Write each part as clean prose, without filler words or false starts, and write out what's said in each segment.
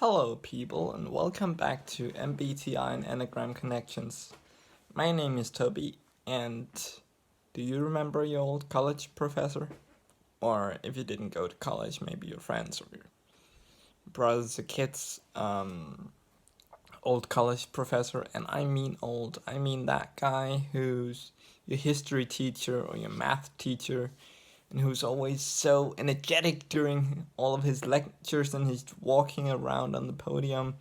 Hello, people, and welcome back to MBTI and Enneagram Connections. My name is Toby, and do you remember your old college professor? Or if you didn't go to college, maybe your friends or your brothers or kids' old college professor. And I mean old, I mean that guy who's your history teacher or your math teacher and who's always so energetic during all of his lectures, and he's walking around on the podium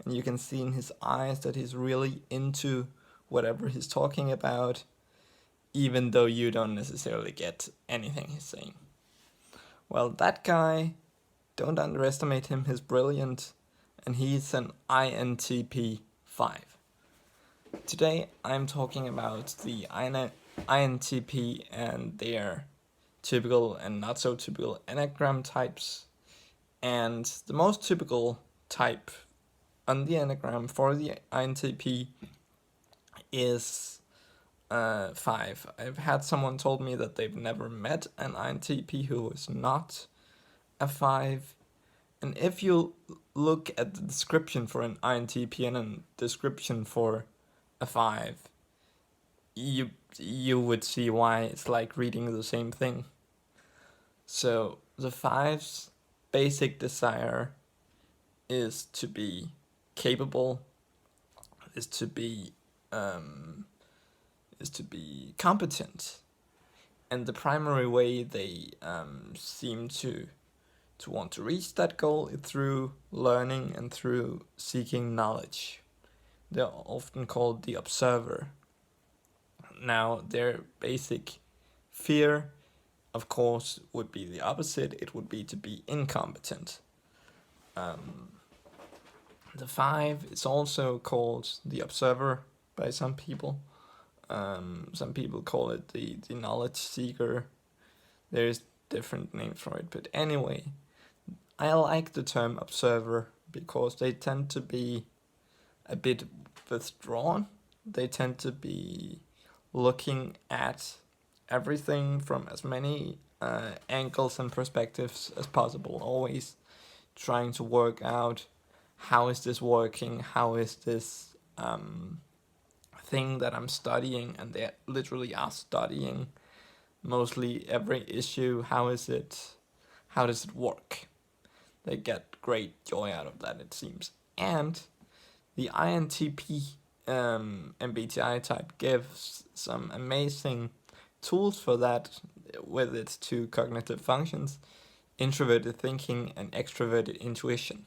and you can see in his eyes that he's really into whatever he's talking about, even though you don't necessarily get anything he's saying. Well, that guy, don't underestimate him, he's brilliant, and he's an INTP 5. Today I'm talking about the INTP and their typical and not so typical Enneagram types. And the most typical type on the Enneagram for the INTP is 5. I've had someone told me that they've never met an INTP who is not a 5. And if you look at the description for an INTP and a description for a 5, you would see why it's like reading the same thing. So the 5's basic desire is to be capable, is to be competent, and the primary way they seem to want to reach that goal is through learning and through seeking knowledge. They're often called the observer. Now, their basic fear, of course, would be the opposite. It would be to be incompetent. The 5 is also called the observer by some people. Some people call it the knowledge seeker. There's different names for it, but anyway, I like the term observer because they tend to be a bit withdrawn. They tend to be looking at everything from as many angles and perspectives as possible, always trying to work out how is this working, how is this thing that I'm studying, and they literally are studying mostly every issue. How does it work? They get great joy out of that, it seems. And the INTP MBTI type gives some amazing tools for that with its two cognitive functions, introverted thinking and extroverted intuition.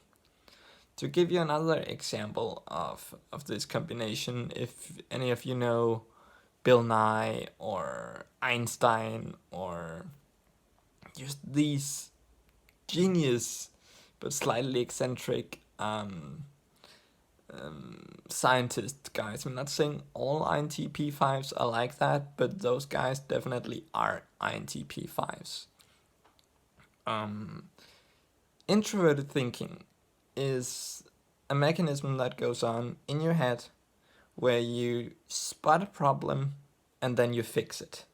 To give you another example of this combination, if any of you know Bill Nye or Einstein or just these genius but slightly eccentric scientist guys. I'm not saying all INTP 5s are like that, but those guys definitely are INTP 5s. Introverted thinking is a mechanism that goes on in your head where you spot a problem and then you fix it.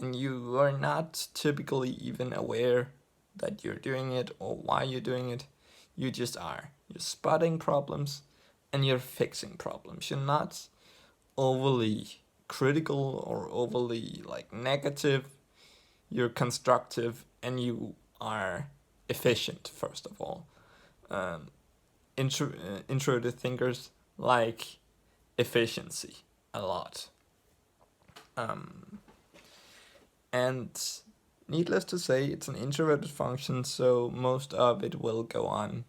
And you are not typically even aware that you're doing it or why you're doing it. You just are. You're spotting problems and you're fixing problems. You're not overly critical or overly negative. You're constructive and you are efficient, first of all. Introverted thinkers like efficiency a lot. And needless to say, it's an introverted function, so most of it will go on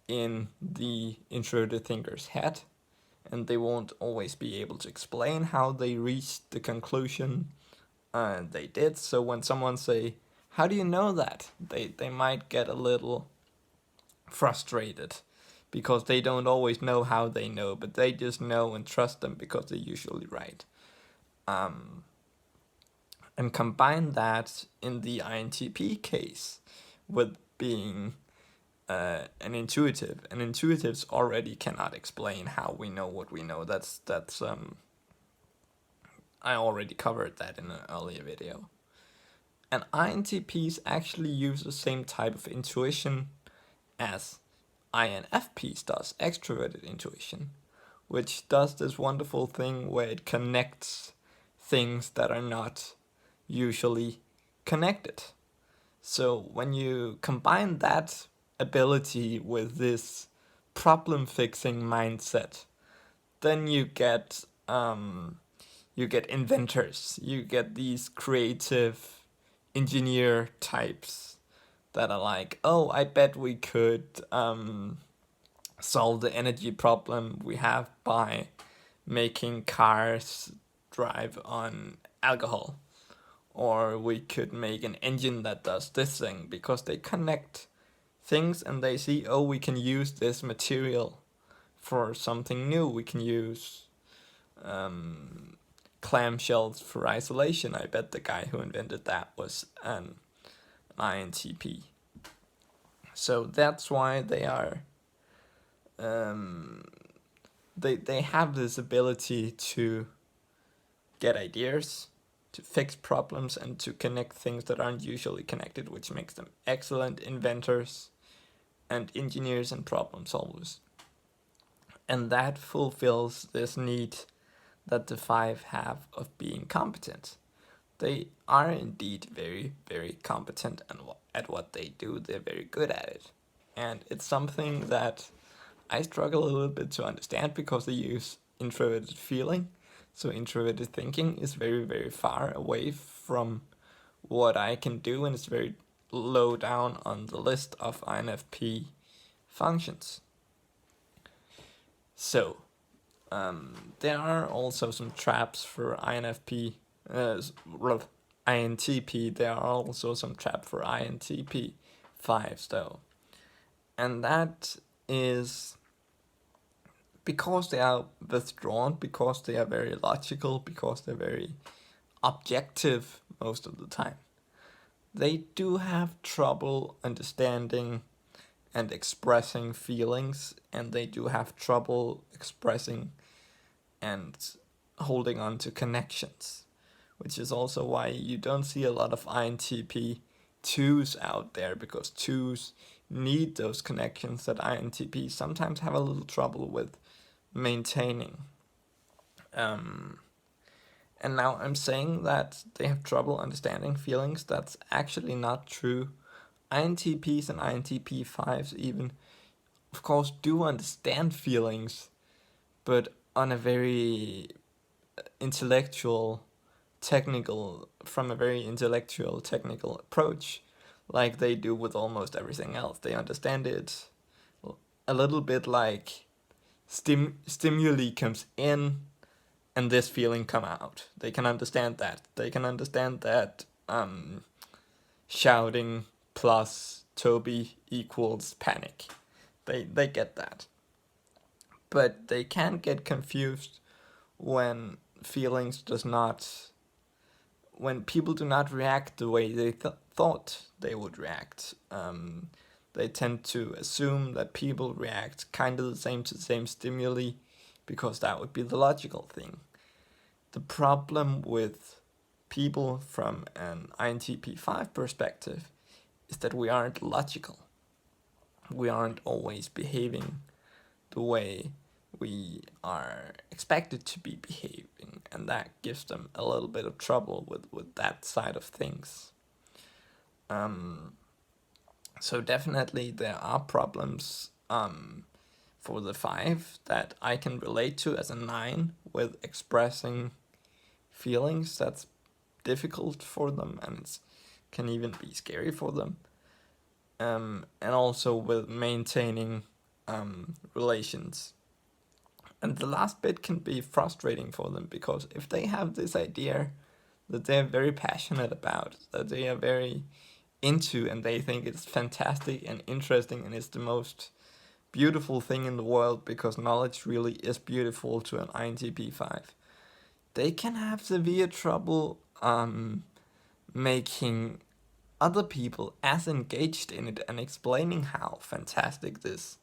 in the introverted thinker's head, and they won't always be able to explain how they reached the conclusion they did. So when someone say, how do you know that? They might get a little frustrated because they don't always know how they know, but they just know and trust them because they're usually right. And combine that in the INTP case with being an intuitive. And intuitives already cannot explain how we know what we know. That's I already covered that in an earlier video. And INTPs actually use the same type of intuition as INFPs does, extroverted intuition, which does this wonderful thing where it connects things that are not usually connected. So when you combine that ability with this problem fixing mindset, then you get inventors, you get these creative engineer types that are like, oh, I bet we could solve the energy problem we have by making cars drive on alcohol. Or we could make an engine that does this thing, because they connect things and they see, oh, we can use this material for something new. We can use clamshells for isolation. I bet the guy who invented that was an INTP. So that's why they are they have this ability to get ideas, to fix problems, and to connect things that aren't usually connected, which makes them excellent inventors and engineers and problem solvers. And that fulfills this need that the 5 have of being competent. They are indeed very, very competent at what they do. They're very good at it. And it's something that I struggle a little bit to understand, because they use introverted feeling. So introverted thinking is very, very far away from what I can do, and it's very low down on the list of INFP functions. So there are also some traps for INFP, INTP. There are also some traps for INTP 5s though. And that is because they are withdrawn, because they are very logical, because they're very objective most of the time. They do have trouble understanding and expressing feelings, and they do have trouble expressing and holding on to connections, which is also why you don't see a lot of INTP 2s out there, because 2s need those connections that INTPs sometimes have a little trouble with maintaining. And now I'm saying that they have trouble understanding feelings. That's actually not true. INTPs and INTP 5s even, of course, do understand feelings, but on a very intellectual, technical, from a very intellectual, technical approach, like they do with almost everything else. They understand it a little bit like stimuli comes in and this feeling come out. They can understand that. They can understand that shouting plus Toby equals panic. They get that. But they can get confused when when people do not react the way they thought they would react. They tend to assume that people react kind of the same to the same stimuli, because that would be the logical thing. The problem with people from an INTP 5 perspective is that we aren't logical. We aren't always behaving the way we are expected to be behaving, and that gives them a little bit of trouble with that side of things. So definitely there are problems for the 5 that I can relate to as a 9, with expressing feelings. That's difficult for them, and it can even be scary for them. And also with maintaining relations. And the last bit can be frustrating for them, because if they have this idea that they're very passionate about, that they are very into, and they think it's fantastic and interesting and it's the most beautiful thing in the world, because knowledge really is beautiful to an INTP 5, they can have severe trouble making other people as engaged in it and explaining how fantastic this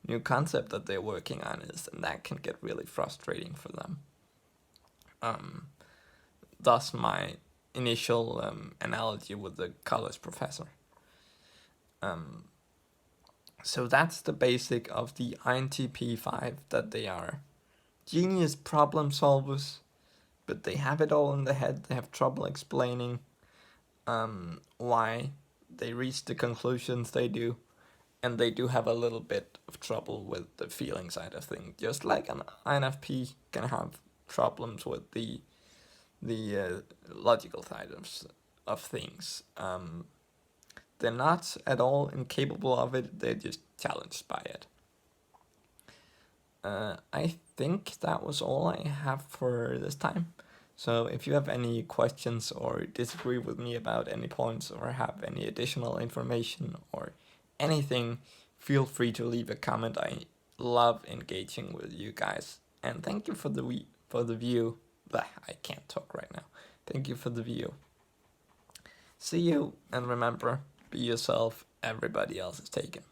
new concept that they're working on is, and that can get really frustrating for them. Thus my initial analogy with the college professor. So that's the basic of the INTP 5, that they are genius problem solvers, but they have it all in the head. They have trouble explaining why they reach the conclusions they do, and they do have a little bit of trouble with the feeling side of things, just like an INFP can have problems with the logical side of things. They're not at all incapable of it, they're just challenged by it. I think that was all I have for this time. So if you have any questions or disagree with me about any points or have any additional information or anything, feel free to leave a comment. I love engaging with you guys. And thank you for the view. I can't talk right now. Thank you for the view. See you, and remember, be yourself, everybody else is taken.